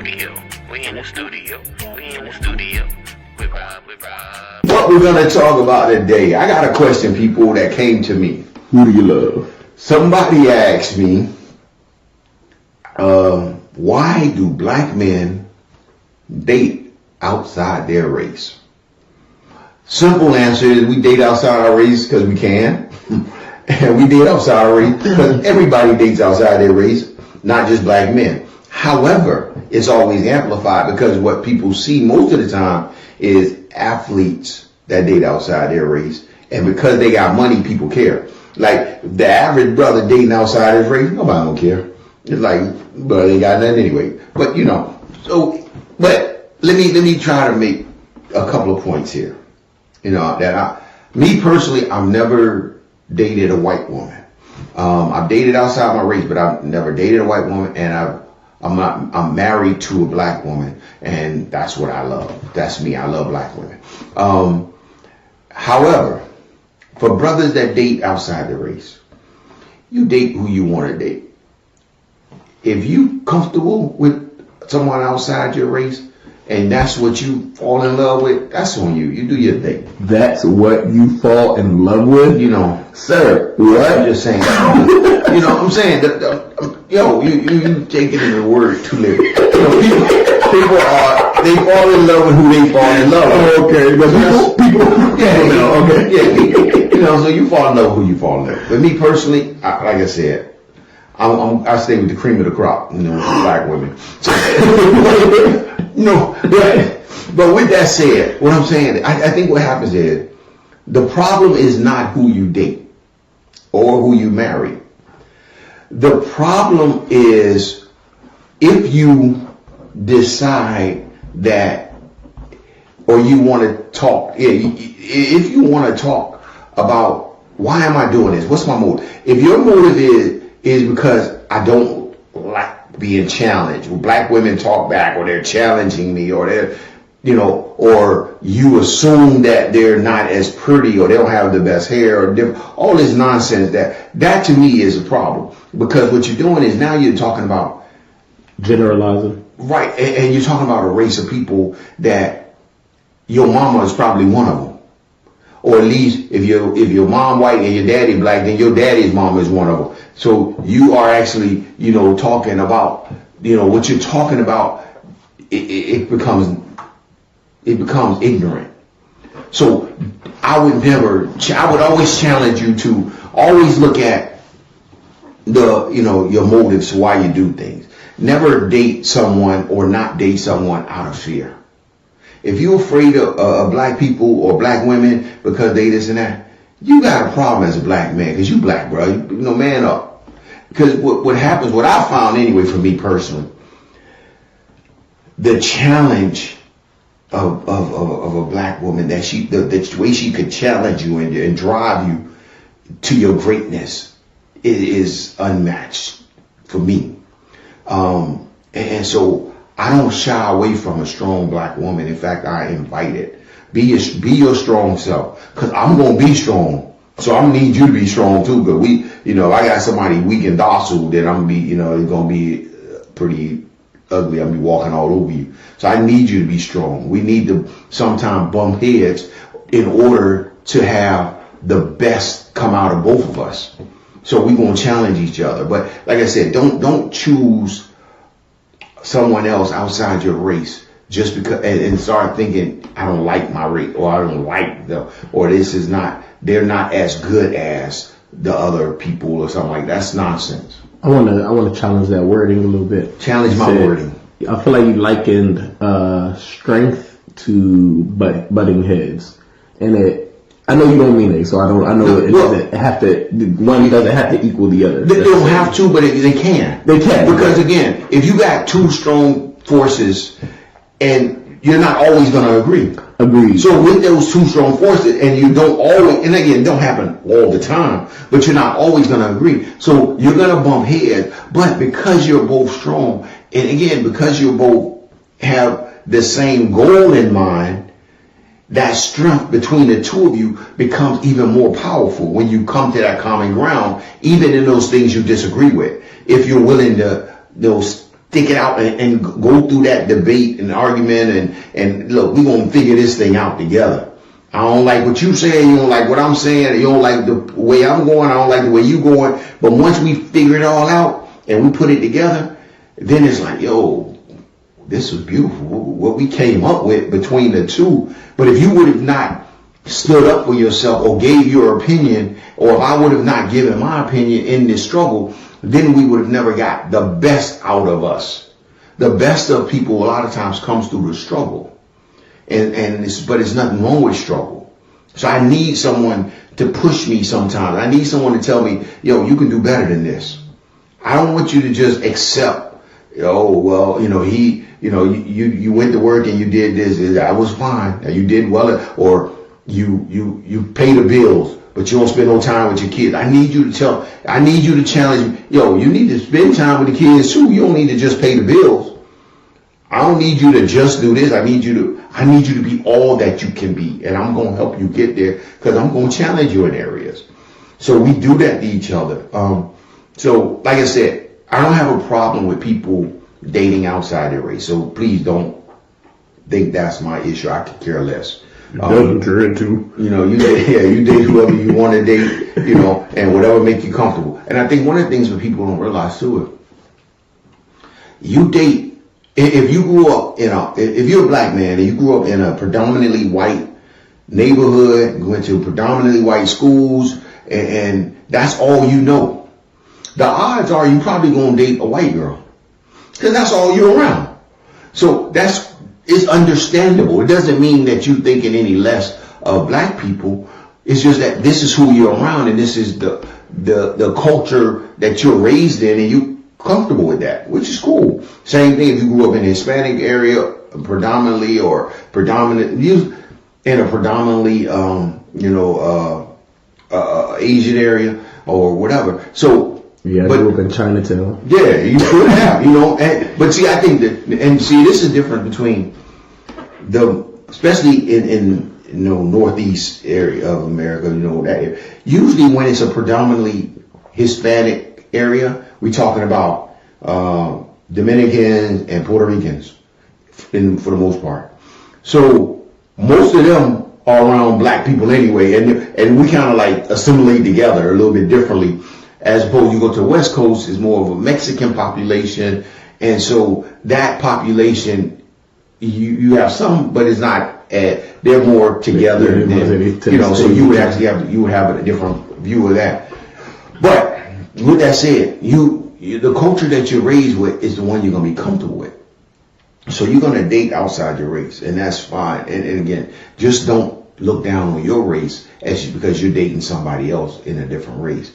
studio. We in the studio. We in the studio. We Rob. What we're gonna talk about today, I got a question, people, that came to me. Who do you love? Somebody asked me, why do black men date outside their race? Simple answer is we date outside our race because we can. And we date outside our race because everybody dates outside their race, not just black men. However, it's always amplified because what people see most of the time is athletes that date outside their race. And because they got money, people care. Like the average brother dating outside his race, nobody don't care. It's like, but they got nothing anyway. But but let me try to make a couple of points here. Me personally, I've never dated a white woman. I've dated outside my race, but I've never dated a white woman, and I'm married to a black woman, and that's what I love. That's me. I love black women. However, for brothers that date outside the race, you date who you want to date. If you comfortable with someone outside your race, and that's what you fall in love with, that's on you. You do your thing. That's what you fall in love with? Sir, what? I'm just saying. You know what I'm saying? You taking in the word too late. People they fall in love with who they fall in love with. Oh, okay. Yeah. So you fall in love with who you fall in love with. But me personally, like I said, I stay with the cream of the crop, with black women. But with that said, what I'm saying, I think what happens is, the problem is not who you date or who you marry. The problem is if you decide that, or you want to talk, if you want to talk about why am I doing this? What's my motive? If your motive is because I don't like being challenged, when black women talk back, or they're challenging me, or they're, or you assume that they're not as pretty, or they don't have the best hair, or all this nonsense, that to me is a problem. Because what you're doing is now you're talking about generalizing. Right, and you're talking about a race of people that your mama is probably one of them. Or at least if your mom white and your daddy black, then your daddy's mama is one of them. So you are actually, talking about, what you're talking about, it becomes ignorant. So I would always challenge you to always look at your motives, why you do things. Never date someone or not date someone out of fear. If you're afraid of black people or black women because they this and that, you got a problem as a black man, because you black, bro. Man up. Because what happens, what I found anyway, for me personally, the challenge of a black woman, that the way she could challenge you and drive you to your greatness is unmatched for me. And so I don't shy away from a strong black woman. In fact, I invite it. Be your strong self, because I'm gonna be strong. So I'm gonna need you to be strong too. But I got somebody weak and docile, then I'm gonna be, it's gonna be pretty ugly. I'm gonna be walking all over you. So I need you to be strong. We need to sometimes bump heads in order to have the best come out of both of us. So we're gonna challenge each other. But like I said, don't choose someone else outside your race just because, and start thinking, I don't like my race, or I don't like them, or they're not as good as the other people, or something like that. That's nonsense. I want to challenge that wording a little bit. Challenge my wording. I feel like you likened strength to butting heads, and I know you don't mean it, so I know it doesn't have to. One doesn't have to equal the other. They don't have to, but they can. They can, because again, if you got two strong forces, and you're not always going to agree. Agreed. So with those two strong forces, and you don't always, and again, it don't happen all the time, but you're not always going to agree. So you're going to bump heads, but because you're both strong, and again, because you both have the same goal in mind, that strength between the two of you becomes even more powerful when you come to that common ground, even in those things you disagree with. If you're willing to stick it out and go through that debate and argument and look, we're going to figure this thing out together. I don't like what you saying, you don't like what I'm saying, you don't like the way I'm going, I don't like the way you going. But once we figure it all out and we put it together, then it's like, yo, this was beautiful, what we came up with between the two. But if you would have not stood up for yourself or gave your opinion, or if I would have not given my opinion in this struggle, then we would have never got the best out of us. The best of people a lot of times comes through the struggle. But it's nothing wrong with struggle. So I need someone to push me sometimes. I need someone to tell me, yo, you can do better than this. I don't want you to just accept, oh, well, you went to work and you did this. I was fine. You did well, or you pay the bills, but you don't spend no time with your kids. I need you to challenge me. Yo, you need to spend time with the kids too. You don't need to just pay the bills. I don't need you to just do this. I need you to be all that you can be. And I'm going to help you get there because I'm going to challenge you in areas. So we do that to each other. So like I said, I don't have a problem with people dating outside their race. So please don't think that's my issue. I could care less. Doesn't care into. You date whoever you want to date, and whatever make you comfortable. And I think one of the things that people don't realize too, you date, if you grew up if you're a black man and you grew up in a predominantly white neighborhood, went to predominantly white schools, and that's all you know, the odds are you probably gonna date a white girl because that's all you're around. So it's understandable. It doesn't mean that you're thinking any less of black people. It's just that this is who you're around, and this is the culture that you're raised in, and you comfortable with that, which is cool. Same thing if you grew up in the Hispanic area predominantly, or in a predominantly Asian area or whatever. So grew up in Chinatown. Yeah, you could have, but see, I think this is different between especially in northeast area of America, that area. Usually when it's a predominantly Hispanic area, we're talking about Dominicans and Puerto Ricans for the most part. So most of them are around black people anyway, and we kind of like assimilate together a little bit differently, as opposed you go to the West Coast, is more of a Mexican population, and so that population, you have some, but it's not, they're more together than, so you would have a different view of that. But with that said, the culture that you're raised with is the one you're going to be comfortable with. So you're going to date outside your race, and that's fine. And again, just don't look down on your race because you're dating somebody else in a different race.